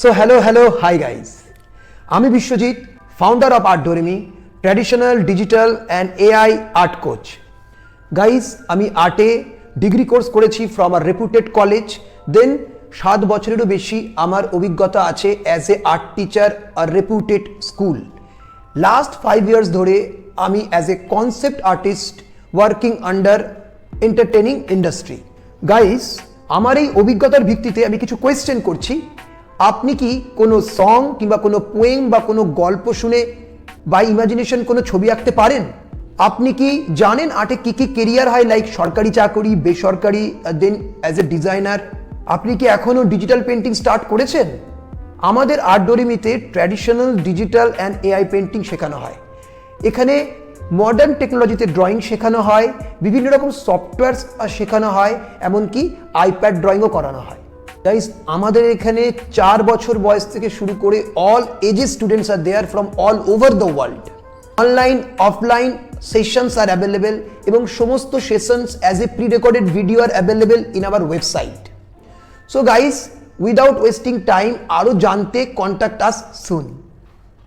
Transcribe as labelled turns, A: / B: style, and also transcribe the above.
A: So hello, hi guys. আমি Biswajit, founder of Art Doremi, traditional, digital and AI art coach. Guys, আমি আর্টে degree course করেছি from a reputed college. Then 7 বছরেরও বেশি আমার অভিজ্ঞতা আছে as a art teacher a reputed school. Last 5 years ধরে আমি as a concept artist working under entertaining industry. Guys, আমার এই অভিজ্ঞতার ভিত্তিতে আমি কিছু কোয়েশ্চেন করছি। আপনি কি কোনো সং কিংবা কোনো পোয়েম বা কোনো গল্প শুনে বা ইমাজিনেশন কোনো ছবি আঁকতে পারেন? আপনি কি জানেন আর্টে কি কি কেরিয়ার হয়, লাইক সরকারি চাকরি, বেসরকারি, দেন অ্যাজ এ ডিজাইনার? আপনি কি এখনও ডিজিটাল পেন্টিং স্টার্ট করেছেন? আমাদের আর্ট ডোরেমিতে traditional, digital and AI painting শেখানো হয়। এখানে মডার্ন টেকনোলজিতে ড্রয়িং শেখানো হয়, বিভিন্ন রকম সফটওয়্যার শেখানো হয়, এমনকি আইপ্যাড ড্রয়িংও করানো হয়। গাইস, আমাদের এখানে 4 বছর বয়স থেকে শুরু করে all ages students are there from all over the world. Online offline sessions are available এবং সমস্ত sessions as a pre recorded video are available in our website. So guys, without wasting time, আরও জানতে contact us সুন।